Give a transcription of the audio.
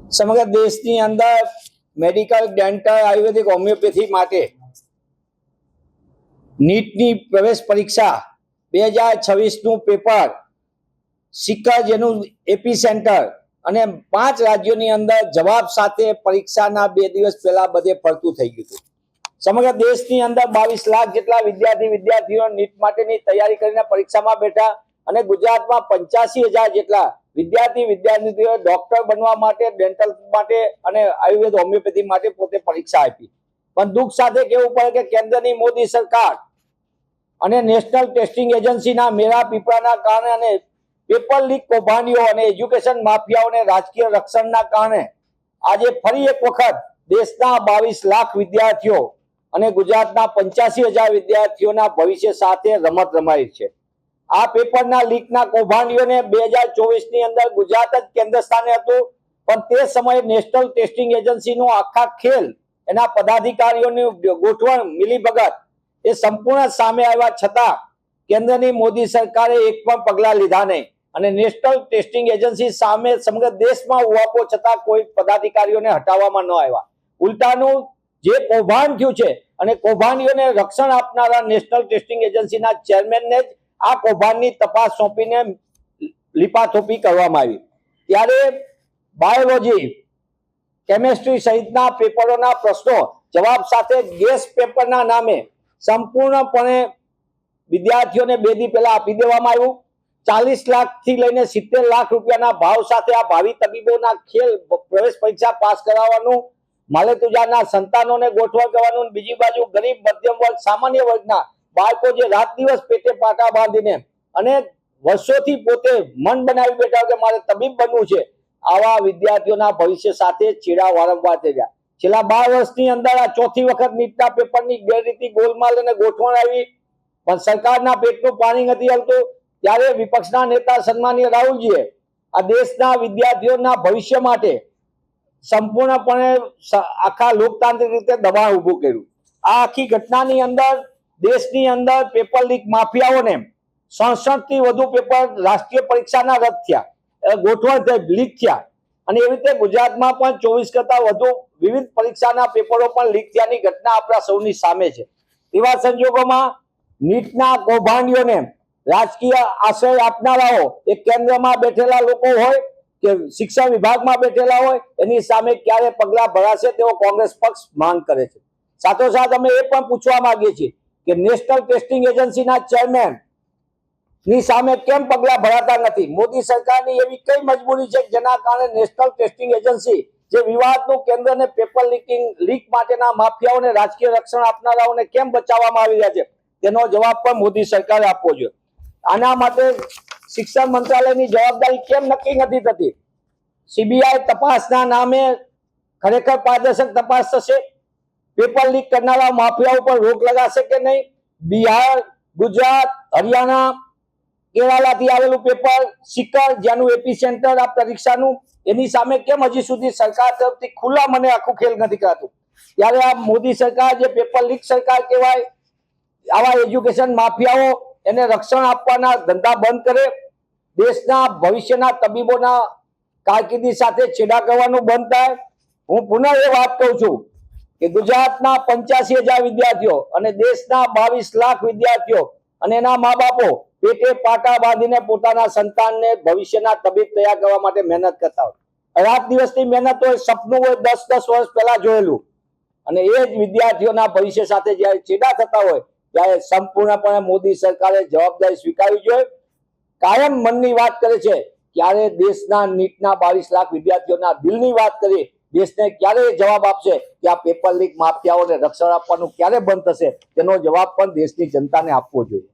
સમગ્ર દેશની અંદર મેડિકલ, ડેન્ટલ, આયુર્વેદિક, હોમિયોપેથી માટે નીટની પ્રવેશ પરીક્ષા 2026નું પેપર સિક્કર જેનું એપી સેન્ટર અને 5 રાજ્યોની અંદર જવાબ સાથે પરીક્ષાના 2 દિવસ પહેલા બધે ફરતું થઈ ગયું હતું। સમગ્ર દેશની અંદર 22 લાખ જેટલા વિદ્યાર્થીઓ નીટ માટેની તૈયારી કરીને પરીક્ષામાં બેઠા અને ગુજરાતમાં 85,000 જેટલા વિદ્યાર્થીઓ ડોક્ટર બનવા માટે, ડેન્ટલ માટે અને આયુર્વેદ, હોમિયોપેથી માટે પોતે પરીક્ષા આપી। પણ દુઃખ સાથે કહેવું પડે કે કેન્દ્રની મોદી સરકાર અને નેશનલ ટેસ્ટિંગ એજન્સીના મેળા પીપળાના કારણે અને પેપર લીક કૌભાંડીઓ અને એજ્યુકેશન માફિયાઓને રાજકીય રક્ષણના કારણે આજે ફરી એક વખત દેશના 22 લાખ વિદ્યાર્થીઓ અને ગુજરાતના 85,000 વિદ્યાર્થીઓના ભવિષ્ય સાથે રમત રમાઈ છે। આ પેપરના લીકના કૌભાંડીઓને 2024ની અંદર ગુજરાત જ કેન્દ્ર સ્થાને હતું, પણ તે સમયે નેશનલ ટેસ્ટિંગ એજન્સીનો આખા ખેલ, એના પદાધિકારીઓની ગોઠવણ, મિલીભગત એ સંપૂર્ણ સામે આવ્યા છતાં કેન્દ્રની મોદી સરકારે એક પણ પગલા લીધા નહીં અને નેશનલ ટેસ્ટિંગ એજન્સી સામે સમગ્ર દેશમાં ઉહાપો છતાં કોઈ પદાધિકારીઓને હટાવવામાં ન આવ્યા। ઉલટાનું જે કૌભાંડ થયું છે અને કૌભાંડીઓને રક્ષણ આપનારા નેશનલ ટેસ્ટિંગ એજન્સીના ચેરમેનને જ આ કૌભાંડની તપાસ સોંપીને લીપાથોપી કરવામાં આવી। ત્યારે બાયોલોજી, કેમેસ્ટ્રી સહિતના પેપરોના પ્રશ્નો જવાબ સાથે ગેસ પેપરના નામે સંપૂર્ણપણે વિદ્યાર્થીઓને 2 દી પહેલા આપી દેવામાં આવ્યું। 40 લાખથી લઈને 70 લાખ રૂપિયાના ભાવ સાથે આ ભાવિ તબીબોના ખેલ, પ્રવેશ પરીક્ષા પાસ કરાવવાનું, માલેતુજાના સંતાનોને ગોઠવણ કરવાનું, બીજી બાજુ ગરીબ, મધ્યમ વર્ગ, સામાન્ય વર્ગના બાળકો જે રાત દિવસ પેટે પાટા બાંધીને અને વર્ષોથી પોતે મન બનાવી બેઠા કે મારે તબીબ બનવું છે, આવા વિદ્યાર્થીઓના ભવિષ્ય સાથે ચેડા વારંવાર થઈ ગયા। છેલ્લા 12 વર્ષની અંદર આ ચોથી વખત નીટના પેપરની ગેરરીતિ, ગોલમાલ અને ગોઠવણ આવી, પણ સરકારના પેટનું પાણી નથી હલતું। ત્યારે વિપક્ષના નેતા સન્માનીય રાહુલજીએ આ દેશના વિદ્યાર્થીઓના ભવિષ્ય માટે સંપૂર્ણપણે આખા લોકતાંત્રિક રીતે દબાણ ઊભું કર્યું। આ આખી ઘટનાની અંદર દેશની અંદર પેપર લીક માફિયાઓને 67થી વધુ પેપર રાષ્ટ્રીય પરીક્ષાના રદ થયા, ગોઠવણ થઈ, લીક થયા અને એવી રીતે ગુજરાતમાં પણ 24 કરતા વધુ વિવિધ પરીક્ષાના પેપરો પણ લીક થયાની ઘટના આપણા સૌની સામે છે। એવા સંજોગોમાં નીટના કૌભાંડીઓને રાજકીય આશ્રય આપનારાઓ, એ કેન્દ્રમાં બેઠેલા લોકો હોય કે શિક્ષણ વિભાગમાં બેઠેલા હોય, એની સામે ક્યારે પગલા ભરાશે તેવો કોંગ્રેસ પક્ષ માંગ કરે છે। સાથોસાથ અમે એ પણ પૂછવા માંગીએ છીએ કે નેશનલ ટેસ્ટિંગ એજન્સીના ચેરમેન ની સામે કેમ પગલા ભરાતા નથી? મોદી સરકારની એવી કઈ મજબૂરી છે જેના કારણે નેશનલ ટેસ્ટિંગ એજન્સી જે વિવાદનું કેન્દ્ર ને પેપર લીક માટેના માફિયાઓને, રાજકીય રક્ષણ આપનારાઓને કેમ બચાવવામાં આવી રહ્યા છે, તેનો જવાબ પણ મોદી સરકારે આપવો જોઈએ। આના માટે શિક્ષણ મંત્રાલયની જવાબદારી કેમ નક્કી નથી થતી? સીબીઆઈ તપાસના નામે ખરેખર પારદર્શક તપાસ થશે? પેપર લીક કરનારા માફિયા ઉપર રોક લગાશે કે નહીં? બિહાર, ગુજરાત, હરિયાણા, કેરાલાથી આવેલું પેપર સિક્કર, જેનું એપી સેન્ટર આ પરીક્ષાનું, એની સામે કેમ હજી સુધી સરકાર તરફથી ખુલ્લા મને આખું ખેલ નથી કરાતું? ત્યારે આ મોદી સરકાર, જે પેપર લીક સરકાર કહેવાય, આવા એજ્યુકેશન માફિયાઓ એને રક્ષણ આપવાના ધંધા બંધ કરે, દેશના ભવિષ્યના તબીબોના કારકિર્દી સાથે છેડા કરવાનું બંધ થાય। હું પુનઃ એ વાત કહું છું કે ગુજરાતના 85,000 વિદ્યાર્થીઓ અને દેશના 22 લાખ વિદ્યાર્થીઓ અને એના મા બાપો પેટે પાટા બાંધીને પોતાના સંતાનને ભવિષ્યના તબીબ તૈયાર કરવા માટે મહેનત કરતા હોય, રાત દિવસની મહેનત હોય, સપનું હોય 10 વર્ષ પહેલા જોયેલું, અને એ જ વિદ્યાર્થીઓના ભવિષ્ય સાથે જ્યારે છેડા થતા હોય ત્યારે સંપૂર્ણપણે મોદી સરકારે જવાબદારી સ્વીકારવી જોઈએ। કાયમ મનની વાત કરે છે, ક્યારે દેશના નીટના 22 લાખ વિદ્યાર્થીઓના દિલની વાત કરી, દેશને ક્યારે જવાબ આપશે કે આ પેપર લીક માફિયાઓને રક્ષણ આપવાનું ક્યારે બંધ થશે, તેનો જવાબ પણ દેશની જનતાને આપવો જોઈએ।